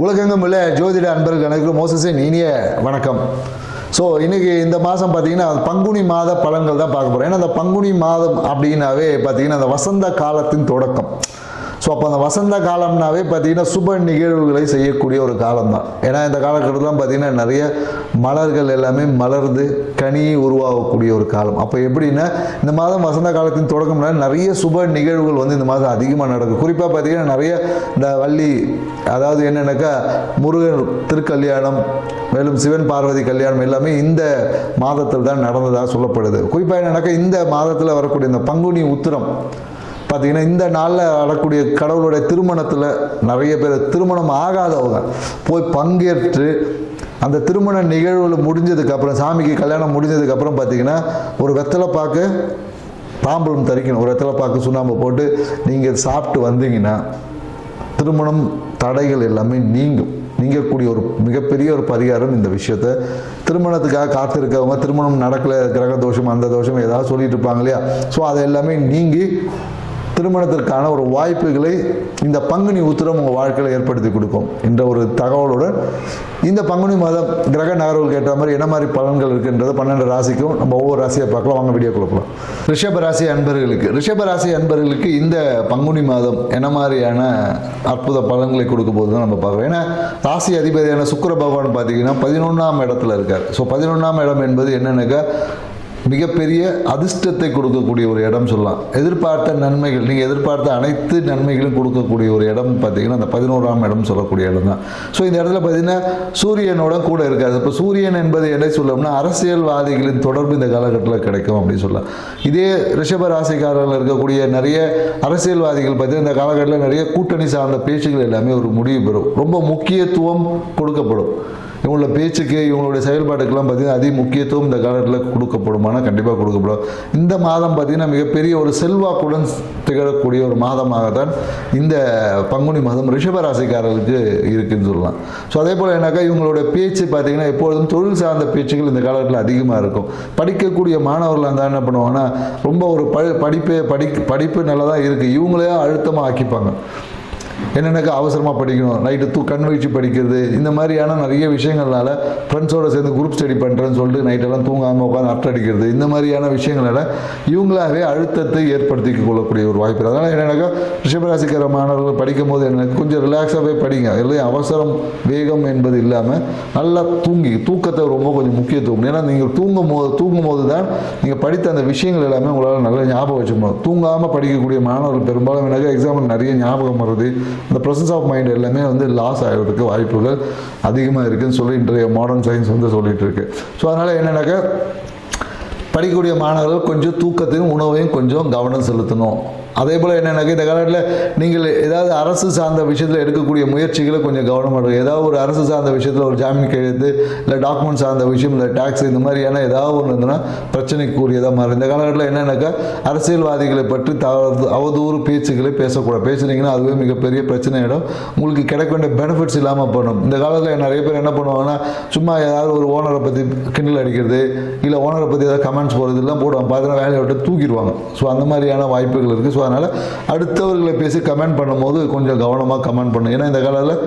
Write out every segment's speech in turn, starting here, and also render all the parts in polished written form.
உலகெங்கும் உள்ள ஜோதிட அன்பர்கள் அனைவருக்கும் மோசஸின் இனிய வணக்கம். ஸோ இன்றைக்கி இந்த மாதம் பார்த்திங்கன்னா பங்குனி மாத பலன்கள் தான் பார்க்க போகிறோம். ஏன்னா அந்த பங்குனி மாதம் அப்படின்னாவே பார்த்திங்கன்னா அந்த வசந்த காலத்தின் தொடக்கம். ஸோ அப்போ அந்த வசந்த காலம்னாவே பார்த்திங்கன்னா சுப நிகழ்வுகளை செய்யக்கூடிய ஒரு காலம் தான். ஏன்னா இந்த காலகட்டத்தில் பார்த்திங்கன்னா நிறைய மலர்கள் எல்லாமே மலர்ந்து கனி உருவாகக்கூடிய ஒரு காலம். அப்போ எப்படின்னா இந்த மாதம் வசந்த காலத்தின் தொடக்கம்னா நிறைய சுப நிகழ்வுகள் வந்து இந்த மாதம் அதிகமாக நடக்கும். குறிப்பாக பார்த்திங்கன்னா நிறைய இந்த வள்ளி, அதாவது என்னென்னாக்கா முருகன் திருக்கல்யாணம், மேலும் சிவன் பார்வதி கல்யாணம் எல்லாமே இந்த மாதத்தில் தான் நடந்ததாக சொல்லப்படுது. குறிப்பாக என்னென்னாக்கா இந்த மாதத்தில் வரக்கூடிய இந்த பங்குனி உத்திரம் பார்த்திங்கன்னா இந்த நாளில் வரக்கூடிய கடவுளுடைய திருமணத்தில் நிறைய பேர் திருமணம் ஆகாதவங்க போய் பங்கேற்று அந்த திருமண நிகழ்வுகள் முடிஞ்சதுக்கப்புறம், சாமிக்கு கல்யாணம் முடிஞ்சதுக்கப்புறம் பார்த்திங்கன்னா ஒரு வெத்தலை பாக்கு தாம்பூலம் தரிக்கணும். ஒரு வெத்தலை பாக்கு சுண்ணாம்பு போட்டு நீங்கள் சாப்பிட்டு வந்தீங்கன்னா திருமணம் தடைகள் எல்லாமே நீங்கக்கூடிய ஒரு மிகப்பெரிய ஒரு பரிகாரம் இந்த விஷயத்தை. திருமணத்துக்காக காத்திருக்கவங்க, திருமணம் நடக்கலை, கிரக தோஷம் அந்த தோஷம் ஏதாவது சொல்லிட்டு இருப்பாங்க இல்லையா, ஸோ அதை எல்லாமே நீங்கி திருமணத்திற்கான ஒரு வாய்ப்புகளை இந்த பங்குனி உத்திரம் உங்கள் வாழ்க்கையில் ஏற்படுத்தி கொடுக்கும் என்ற ஒரு தகவலுடன் இந்த பங்குனி மாதம் கிரக நகர்வுகளுக்கு ஏற்ற மாதிரி என்ன மாதிரி பலன்கள் இருக்குன்றது 12 ராசிக்கும் நம்ம ஒவ்வொரு ராசியை பார்க்கலாம். வாங்க வீடியோ கொடுக்கலாம். ரிஷபராசி அன்பர்களுக்கு இந்த பங்குனி மாதம் என்ன மாதிரியான அற்புத பலன்களை கொடுக்க போது தான் நம்ம பார்க்குறோம். ஏன்னா ராசி அதிபதியான சுக்கிர பகவான் பார்த்தீங்கன்னா 11ஆம் இடத்துல இருக்கார். ஸோ 11ஆம் இடம் என்பது என்னென்னாக்கா மிகப்பெரிய அதிர்ஷ்டத்தை கொடுக்கக்கூடிய ஒரு இடம் சொல்லலாம். எதிர்பார்த்த நன்மைகள், நீங்கள் எதிர்பார்த்த அனைத்து நன்மைகளும் கொடுக்கக்கூடிய ஒரு இடம் பார்த்தீங்கன்னா அந்த 11ஆம் இடம் சொல்லக்கூடிய இடம் தான். ஸோ இந்த இடத்துல பார்த்தீங்கன்னா சூரியனோட கூட இருக்காது. இப்போ சூரியன் என்பது என்ன சொல்லணும்னா அரசியல்வாதிகளின் தொடர்பு இந்த காலகட்டத்தில் கிடைக்கும் அப்படின்னு சொல்லலாம். இதே ரிஷப ராசிக்காரர்கள் இருக்கக்கூடிய நிறைய அரசியல்வாதிகள் பார்த்தீங்கன்னா இந்த காலகட்டத்தில் நிறைய கூட்டணி சார்ந்த பேச்சுகள் எல்லாமே ஒரு முடிவு பெறும். ரொம்ப முக்கியத்துவம் கொடுக்கப்படும். இவங்களோட பேச்சுக்கு, இவங்களுடைய செயல்பாட்டுக்கெல்லாம் பார்த்திங்கன்னா அதிக முக்கியத்துவம் இந்த காலத்தில் கொடுக்கப்படுமானா கண்டிப்பாக கொடுக்கப்படும். இந்த மாதம் பார்த்திங்கன்னா மிகப்பெரிய ஒரு செல்வாக்குடன் திகழக்கூடிய ஒரு மாதமாக தான் இந்த பங்குனி மாதம் ரிஷபராசிக்காரர்களுக்கு இருக்குதுன்னு சொல்லலாம். ஸோ அதே போல் என்னக்கா இவங்களுடைய பேச்சு பார்த்திங்கன்னா எப்பொழுதும் தொழில் சார்ந்த பேச்சுகள் இந்த காலத்தில் அதிகமாக இருக்கும். படிக்கக்கூடிய மாணவர்கள் அந்த என்ன பண்ணுவாங்கன்னா ரொம்ப ஒரு படிப்பு நல்லா தான் இருக்குது, இவங்களே அழுத்தமாக ஆக்கிப்பாங்க. என்னென்னாக்கா அவசரமாக படிக்கணும், நைட்டு கண் வச்சு படிக்கிறது, இந்த மாதிரியான நிறைய விஷயங்கள்னால ஃப்ரெண்ட்ஸோடு சேர்ந்து குரூப் ஸ்டடி பண்ணுறேன்னு சொல்லிட்டு நைட்டெல்லாம் தூங்காமல் உட்காந்து அடிக்கிறது, இந்த மாதிரியான விஷயங்களால் இவங்களாகவே அழுத்தத்தை ஏற்படுத்தி கொள்ளக்கூடிய ஒரு வாய்ப்பு. அதனால் என்னென்னாக்கா ரிஷபராசிக்கார மாணவர்கள் படிக்கும் போது என்ன கொஞ்சம் ரிலாக்ஸாகவே படிங்க. இல்லையா அவசரம் வேகம் என்பது இல்லாமல் நல்லா தூக்கத்தை ரொம்ப கொஞ்சம் முக்கியத்துவம். ஏன்னா நீங்கள் தூங்கும் போது தான் நீங்கள் படித்த அந்த விஷயங்கள் எல்லாமே உங்களால் நல்லா ஞாபகம் வச்சுக்கணும். தூங்காமல் படிக்கக்கூடிய மாணவர்கள் பெரும்பாலும் எனக்கு எக்ஸாம்பிள் நிறைய ஞாபகம் வருது, இந்த ப்ரெசன்ஸ் ஆஃப் மைண்ட் எல்லாமே வந்து லாஸ் ஆகிறதுக்கு வாய்ப்புகள் அதிகமாக இருக்குதுன்னு சொல்லி இன்றைய மாடர்ன் சயின்ஸ் வந்து சொல்லிட்டு இருக்கு. ஸோ அதனால் என்னென்னாக்கா படிக்கக்கூடிய மாணவர்கள் கொஞ்சம் தூக்கத்தையும் உணவையும் கொஞ்சம் கவனம் செலுத்தணும். அதே போல் என்னென்னாக்கா இந்த காலத்தில் நீங்கள் ஏதாவது அரசு சார்ந்த விஷயத்தில் எடுக்கக்கூடிய முயற்சிகளை கொஞ்சம் கவனமாக இருக்கும். ஏதாவது ஒரு அரசு சார்ந்த விஷயத்தில் ஒரு ஜாமீன் கையெழுத்து, இல்லை டாக்குமெண்ட் சார்ந்த விஷயம், இல்லை டேக்ஸ், இந்த மாதிரியான ஏதாவது ஒன்று இருந்ததுன்னா பிரச்சனைக்குரியதாக மாறும். இந்த காலகட்டத்தில் என்னென்னாக்கா அரசியல்வாதிகளை பற்றி அவதூறு பேச்சுக்களை பேசக்கூடாது. பேசுனீங்கன்னா அதுவே மிகப்பெரிய பிரச்சனையிடும், உங்களுக்கு கிடைக்க வேண்டிய பெனிஃபிட்ஸ் இல்லாமல் பண்ணும். இந்த காலத்தில் நிறைய பேர் என்ன பண்ணுவாங்கன்னா சும்மா ஏதாவது ஒரு ஓனரை பற்றி கிண்டல் அடிக்கிறது, இல்லை ஓனரை பற்றி ஏதாவது கமெண்ட்ஸ் போகிறது எல்லாம் போடுவாங்க, பார்த்தீங்கன்னா வேலையை விட்டு தூக்கிடுவாங்க. ஸோ அந்த மாதிரியான வாய்ப்புகள் இருக்குது. ஸோ அதனால் அடுத்தவர்களை பேசி கமெண்ட் பண்ணும்போது கொஞ்சம் கவனமாக கமெண்ட் பண்ணணும். ஏன்னா இந்த காலத்தில்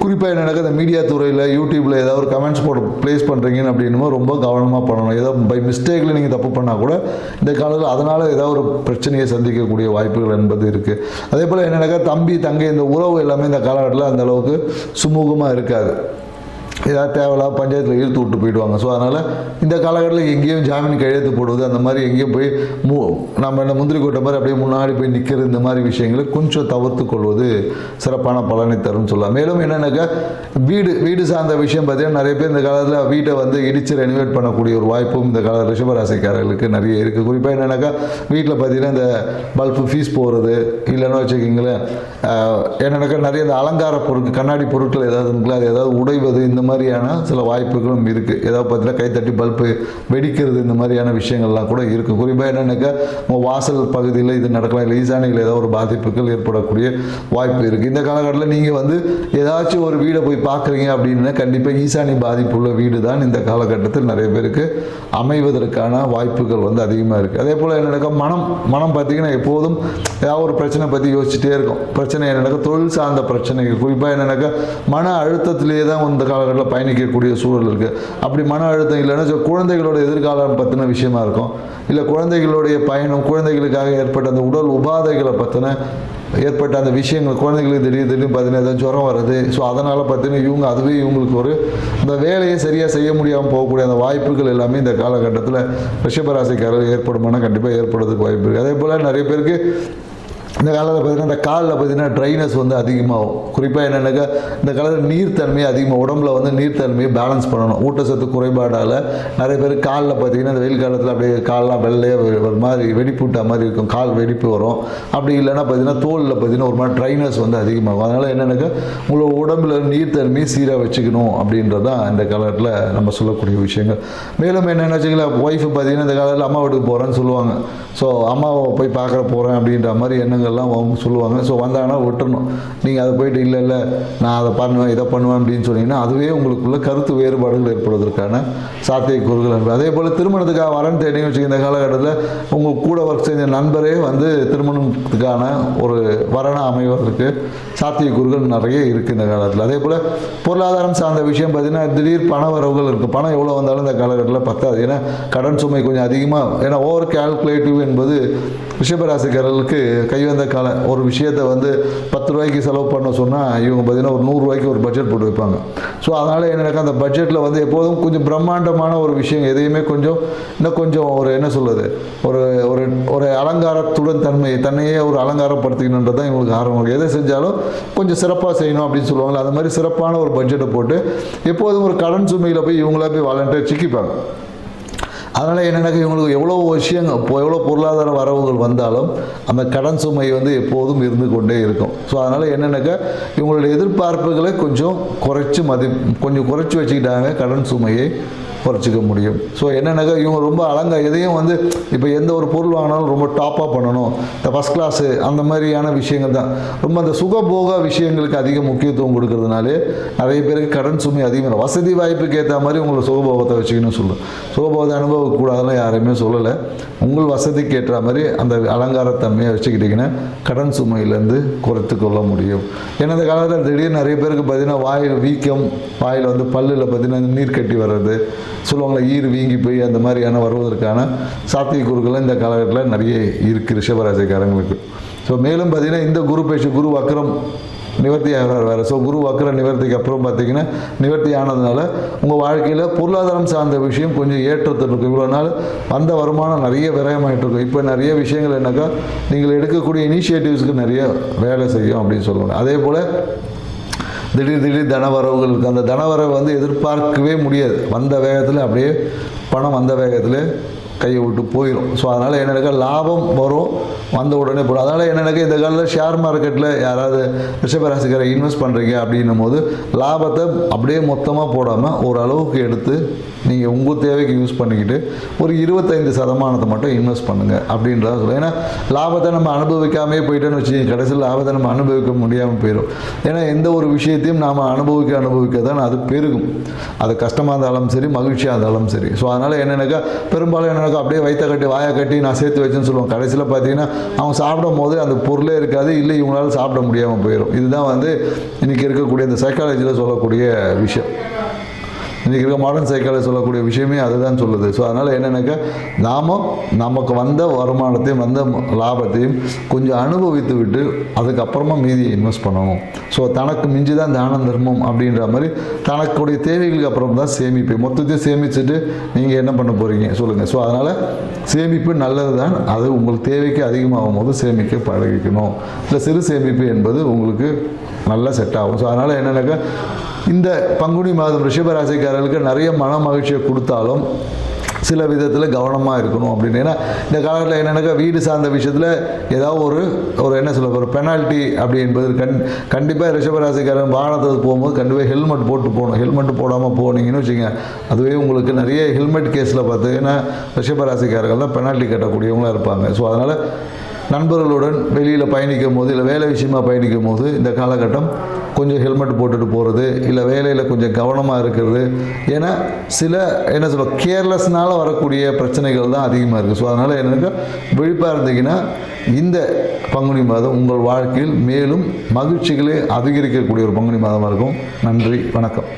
குறிப்பாக என்னென்னாக்கா இந்த மீடியா துறையில் யூடியூப்பில் ஏதாவது ஒரு கமெண்ட்ஸ் ப்ளேஸ் பண்ணுறீங்கன்னு அப்படின்னுமோ ரொம்ப கவனமாக பண்ணணும். ஏதோ பை மிஸ்டேக்கில் நீங்கள் தப்பு பண்ணால் கூட இந்த காலத்தில் அதனால் ஏதாவது ஒரு பிரச்சனையை சந்திக்கக்கூடிய வாய்ப்புகள் என்பது இருக்குது. அதே போல் என்னென்னாக்கா தம்பி தங்கை இந்த உறவு எல்லாமே இந்த காலகட்டத்தில் அந்த அளவுக்கு சுமூகமாக இருக்காது. ஏதாவது தேவையில்லாத பஞ்சாயத்தில் இழுத்து விட்டு போயிடுவாங்க. ஸோ அதனால் இந்த காலகட்டத்தில் எங்கேயும் ஜாமீன் கையெழுத்து போடுவது, அந்த மாதிரி எங்கேயும் போய் நம்ம என்ன முந்திரி கொட்டை மாதிரி அப்படியே முன்னாடி போய் நிற்கிறது, இந்த மாதிரி விஷயங்களை கொஞ்சம் தவிர்த்து கொள்வது சிறப்பான பலனை தரும்னு சொல்லலாம். மேலும் என்னென்னாக்கா வீடு சார்ந்த விஷயம் பார்த்தீங்கன்னா நிறைய பேர் இந்த காலத்தில் வீட்டை வந்து இடித்து ரெனிவேட் பண்ணக்கூடிய ஒரு வாய்ப்பும் இந்த கால ரிஷபராசிக்காரர்களுக்கு நிறைய இருக்குது. குறிப்பாக என்னென்னாக்கா வீட்டில் பார்த்தீங்கன்னா இந்த பல்பு ஃபீஸ் போகிறது, இல்லைன்னா வச்சுக்கிங்களேன் என்னென்னாக்கா நிறைய இந்த அலங்கார பொருட்கள், கண்ணாடி பொருட்கள் ஏதாவது இருக்குல்ல, அது ஏதாவது உடைவது, இந்த மாதிரி மாதிரியான சில வாய்ப்புகளும் இருக்குது. ஏதாவது பார்த்தீங்கன்னா கைத்தட்டி பல்பு வெடிக்கிறது, இந்த மாதிரியான விஷயங்கள்லாம் கூட இருக்குது. குறிப்பாக என்னென்னாக்கா உங்கள் வாசல் பகுதியில் இது நடக்கலாம், இல்லை ஈசானியில் ஏதாவது ஒரு பாதிப்புகள் ஏற்படக்கூடிய வாய்ப்பு இருக்குது. இந்த காலகட்டத்தில் நீங்கள் வந்து ஏதாச்சும் ஒரு வீடை போய் பார்க்குறீங்க அப்படின்னா கண்டிப்பாக ஈசானி பாதிப்பு உள்ள வீடு தான் இந்த காலகட்டத்தில் நிறைய பேருக்கு அமைவதற்கான வாய்ப்புகள் வந்து அதிகமாக இருக்குது. அதே போல் என்னென்னாக்கா மனம் பார்த்திங்கன்னா எப்போதும் ஏதாவது ஒரு பிரச்சனை பற்றி யோசிச்சுட்டே இருக்கும். பிரச்சனை என்னென்னாக்கா தொழில் சார்ந்த பிரச்சனைகள், குறிப்பாக என்னென்னாக்கா மன அழுத்தத்திலே தான் இந்த காலகட்டத்தில் பயணிக்கக்கூடிய சூழல் இருக்குது. அப்படி மன அழுத்தம் இல்லைன்னா குழந்தைகளோட எதிர்காலம் பற்றின விஷயமா இருக்கும், இல்லை குழந்தைகளுடைய பயணம், குழந்தைகளுக்காக ஏற்பட்ட அந்த உடல் உபாதைகளை பற்றின ஏற்பட்ட அந்த விஷயங்கள், குழந்தைகளுக்கு திடீர்னு பார்த்தீங்கன்னா ஏதாவது ஜுரம் வருது. ஸோ அதனால் பார்த்தீங்கன்னா அதுவே இவங்களுக்கு ஒரு இந்த வேலையை சரியாக செய்ய முடியாமல் போகக்கூடிய அந்த வாய்ப்புகள் எல்லாமே இந்த காலகட்டத்தில் ரிஷபராசிக்காரர்கள் ஏற்படுமானா கண்டிப்பாக ஏற்படுறதுக்கு வாய்ப்பு இருக்குது. அதே போல் நிறைய பேருக்கு இந்த காலத்தில் பார்த்தீங்கன்னா இந்த காலில் பார்த்தீங்கன்னா ட்ரைனஸ் வந்து அதிகமாகும். குறிப்பாக என்னென்னாக்கா இந்த காலத்தில் நீர்த்தன்மையை அதிகமாக உடம்புல வந்து நீர்த்தன்மையை பேலன்ஸ் பண்ணணும். ஊட்டச்சத்து குறைபாடால் நிறைய பேர் காலில் பார்த்தீங்கன்னா இந்த வெயில் காலத்தில் அப்படியே காலெலாம் வெள்ளையாக ஒரு மாதிரி வெடிப்புட்டா மாதிரி இருக்கும், கால் வெடிப்பு வரும். அப்படி இல்லைன்னா பார்த்தீங்கன்னா தோலில் பார்த்தீங்கன்னா ஒரு மாதிரி ட்ரைனஸ் வந்து அதிகமாகும். அதனால் என்னென்னாக்கா உங்களோட உடம்புல நீர்த்தன்மையை சீராக வச்சுக்கணும் அப்படின்றது தான் இந்த காலத்தில் நம்ம சொல்லக்கூடிய விஷயங்கள். மேலும் என்னென்ன வச்சுக்கலாம், ஒய்ஃபு பார்த்தீங்கன்னா இந்த காலத்தில் அம்மா வீட்டுக்கு போகிறேன்னு சொல்லுவாங்க. ஸோ அம்மாவை போய் பார்க்குற போகிறேன் அப்படின்ற மாதிரி எண்ணங்கள்லாம் அவங்க சொல்லுவாங்க. ஸோ வந்தாங்கன்னா விட்டுறணும். நீங்கள் அதை போயிட்டு இல்லை நான் அதை பண்ணுவேன் இதை பண்ணுவேன் அப்படின்னு சொன்னீங்கன்னா அதுவே உங்களுக்குள்ள கருத்து வேறுபாடுகள் ஏற்படுவதற்கான சாத்தியக்கூறுகள் இருக்குது. அதே போல் திருமணத்துக்காக வரன்னு தேடி வச்சுக்க இந்த காலகட்டத்தில் உங்கள் கூட ஒர்க் செஞ்ச நண்பரே வந்து திருமணத்துக்கான ஒரு வரனை அமைவதற்கு சாத்தியக்கூறுகள் நிறைய இருக்குது இந்த காலத்தில். அதே போல் பொருளாதாரம் சார்ந்த விஷயம் பார்த்தீங்கன்னா திடீர் பண வரவுகள் இருக்குது. பணம் எவ்வளோ வந்தாலும் இந்த காலகட்டத்தில் பத்தாது. ஏன்னா கடன் சுமை கொஞ்சம் அதிகமாக, ஏன்னா ஓவர் கால்குலேட்டிவ் என்பது ரிஷபராசிக்காரர்களுக்கு கைவந்த கால ஒரு விஷயத்தை வந்து 10 ரூபாய்க்கு செலவு பண்ண சொன்னால் இவங்க பார்த்தீங்கன்னா ஒரு 100 ரூபாய்க்கு ஒரு பட்ஜெட் போட்டு வைப்பாங்க. ஸோ அதனால் என்னென்னாக்கா அந்த பட்ஜெட்டில் வந்து எப்போதும் கொஞ்சம் பிரம்மாண்டமான ஒரு விஷயம் எதையுமே கொஞ்சம் இன்னும் கொஞ்சம் ஒரு என்ன சொல்வது ஒரு ஒரு ஒரு அலங்காரத்துடன் தன்னையே ஒரு அலங்காரப்படுத்திக்கணுன்றது தான் இவங்களுக்கு ஆர்வம். எதை செஞ்சாலும் கொஞ்சம் சிறப்பாக செய்யணும் அப்படின்னு சொல்லுவாங்க. அது மாதிரி சிறப்பான ஒரு பட்ஜெட்டை போட்டு எப்போதும் ஒரு கடன் சுமையில் போய் இவங்களா போய் வாலண்டியர் சிக்கிப்பாங்க. அதனால் என்னென்னாக்கா இவங்களுக்கு எவ்வளோ விஷயங்கள் எவ்வளோ பொருளாதார வரவுகள் வந்தாலும் அந்த கடன் சுமை வந்து எப்போதும் இருந்து கொண்டே இருக்கும். ஸோ அதனால் என்னென்னாக்கா இவங்களுடைய எதிர்பார்ப்புகளை கொஞ்சம் குறைச்சி வச்சுக்கிட்டாங்க, கடன் சுமையை குறைச்சிக்க முடியும். ஸோ என்னென்னாக்கா இவங்க ரொம்ப எதையும் வந்து இப்போ எந்த ஒரு பொருள் வாங்கினாலும் ரொம்ப டாப்பாக பண்ணணும், இந்த ஃபஸ்ட் கிளாஸு அந்த மாதிரியான விஷயங்கள் தான். ரொம்ப அந்த சுகபோக விஷயங்களுக்கு அதிக முக்கியத்துவம் கொடுக்கறதுனாலே நிறைய பேருக்கு கடன் சுமை அதிகமாக. வசதி வாய்ப்புக்கு ஏற்ற மாதிரி உங்களை சுகபோகத்தை வச்சுக்கணும்னு சொல்லுவோம். சுகபோகத்தை அனுபவக்கூடாதுன்னு யாரையுமே சொல்லலை. உங்கள் வசதிக்கு ஏற்ற மாதிரி அந்த அலங்காரத்தன்மையை வச்சுக்கிட்டிங்கன்னா கடன் சுமையிலேருந்து குறைத்து கொள்ள முடியும். ஏன்னா இந்த காலத்தில் திடீர்னு நிறைய பேருக்கு பார்த்தீங்கன்னா வாயில் வீக்கம், வாயில் வந்து பல்லில் பார்த்தீங்கன்னா நீர் கட்டி வர்றது சொல்லுவாங்களே, ஈர் வீங்கி போய் அந்த மாதிரியான வருவதற்கான சாத்தியக்கூறுகள் இந்த காலகட்டத்தில் நிறைய இருக்குது ரிஷபராசிக்காரங்களுக்கு. ஸோ மேலும் பார்த்தீங்கன்னா இந்த குரு பேச்சு குரு வக்ரம் நிவர்த்தி ஆகிறார் வேறு. ஸோ குரு வக்ர நிவர்த்திக்கு அப்புறம் பார்த்தீங்கன்னா நிவர்த்தி ஆனதுனால உங்கள் வாழ்க்கையில் பொருளாதாரம் சார்ந்த விஷயம் கொஞ்சம் ஏற்றத்தில் இருக்கும். இவ்வளோ நாள் வந்த வருமானம் நிறைய விரயமாகிட்டு இருக்கும். இப்போ நிறைய விஷயங்கள் என்னக்கா நீங்கள் எடுக்கக்கூடிய இனிஷியேட்டிவ்ஸ்க்கு நிறைய வேலை செய்யும் அப்படின்னு சொல்லுவாங்க. அதே போல் திடீர் தனவரவுகள் இருக்குது. அந்த தனவரவு வந்து எதிர்பார்க்கவே முடியாது. வந்த வேகத்தில் அப்படியே பணம் வந்த வேகத்தில் கையை விட்டு போயிடும். ஸோ அதனால் என்னென்னாக்கா லாபம் வரும், வந்த உடனே போடும். அதனால் என்னென்னாக்கா இந்த காலத்தில் ஷேர் மார்க்கெட்டில் யாராவது ரிஷபராசிக்காரை இன்வெஸ்ட் பண்ணுறீங்க அப்படின்னும் போது லாபத்தை அப்படியே மொத்தமாக போடாமல் ஒரு அளவுக்கு எடுத்து நீங்கள் உங்கள் தேவைக்கு யூஸ் பண்ணிக்கிட்டு ஒரு 25% மட்டும் இன்வெஸ்ட் பண்ணுங்கள் அப்படின்றத சொல்லுங்கள். ஏன்னா லாபத்தை நம்ம அனுபவிக்காமே போயிட்டோன்னு வச்சுக்கோங்க, கடைசியில் லாபத்தை நம்ம அனுபவிக்க முடியாமல் போயிடும். ஏன்னா எந்த ஒரு விஷயத்தையும் நாம் அனுபவிக்க தான் அது பெருகும். அது கஷ்டமாக இருந்தாலும் சரி, மகிழ்ச்சியாக இருந்தாலும் சரி. ஸோ அதனால் என்னென்னாக்கா பெரும்பாலும் என்னென்னாக்கா அப்படியே வயிற்ற கட்டி வாயை கட்டி நான் சேர்த்து வச்சேன்னு சொல்லுவோம். கடைசியில் பார்த்தீங்கன்னா அவங்க சாப்பிடும் போது அந்த பொருளே இருக்காது, இல்லை இவங்களால சாப்பிட முடியாமல் போயிடும். இதுதான் வந்து இன்றைக்கி இருக்கக்கூடிய இந்த சைக்காலஜியில் சொல்லக்கூடிய விஷயம். இன்றைக்கி இருக்க மாடர்ன் சைக்காலஜி சொல்லக்கூடிய விஷயமே அதுதான் சொல்லுது. ஸோ அதனால் என்னென்னாக்கா நமக்கு வந்த வருமானத்தையும் வந்த லாபத்தையும் கொஞ்சம் அனுபவித்து விட்டு அதுக்கப்புறமா மீதியை இன்வெஸ்ட் பண்ணணும். ஸோ தனக்கு மிஞ்சி தான் தானம் தர்மம் அப்படின்ற மாதிரி தனக்குடைய தேவைகளுக்கு அப்புறம் தான் சேமிப்பு. மொத்தத்தையும் சேமிச்சுட்டு நீங்கள் என்ன பண்ண போகிறீங்க சொல்லுங்கள். ஸோ அதனால் சேமிப்பு நல்லது தான். அது உங்களுக்கு தேவைக்கு அதிகமாகும் போது சேமிக்க பழகிக்கணும். இல்லை சிறு சேமிப்பு என்பது உங்களுக்கு நல்லா செட் ஆகும். ஸோ அதனால் என்னென்னாக்கா இந்த பங்குனி மாதம் ரிஷபராசிக்காரர்களுக்கு நிறைய மன மகிழ்ச்சியை கொடுத்தாலும் சில விதத்தில் கவனமாக இருக்கணும் அப்படின்னு. ஏன்னா இந்த காலத்தில் என்னென்னாக்கா வீடு சார்ந்த விஷயத்தில் ஏதாவது ஒரு என்ன சொல்ல ஒரு பெனால்ட்டி அப்படி என்பது கண்டிப்பாக ரிஷபராசிக்காரன் வாகனத்தில் போகும்போது கண்டிப்பாக ஹெல்மெட் போட்டு போகணும். ஹெல்மெட் போடாமல் போனீங்கன்னு வச்சுங்க, அதுவே உங்களுக்கு நிறைய ஹெல்மெட் கேஸில் பார்த்தீங்கன்னா ரிஷபராசிக்காரர்கள் தான் பெனால்ட்டி கட்டக்கூடியவங்களாக இருப்பாங்க. ஸோ அதனால் நண்பர்களுடன் வெளியில் பயணிக்கும் போது இல்லை வேலை விஷயமாக பயணிக்கும் போது இந்த காலகட்டம் கொஞ்சம் ஹெல்மெட் போட்டுட்டு போகிறது, இல்லை வேலையில் கொஞ்சம் கவனமாக இருக்கிறது. ஏன்னா சில என்ன சொல்ல கேர்லெஸ்னால் வரக்கூடிய பிரச்சனைகள் தான் அதிகமாக இருக்குது. ஸோ அதனால் எனக்கு விழிப்பாக இருந்தீங்கன்னா இந்த பங்குனி மாதம் உங்கள் வாழ்க்கையில் மேலும் மகிழ்ச்சிகளை அதிகரிக்கக்கூடிய ஒரு பங்குனி மாதமாக இருக்கும். நன்றி, வணக்கம்.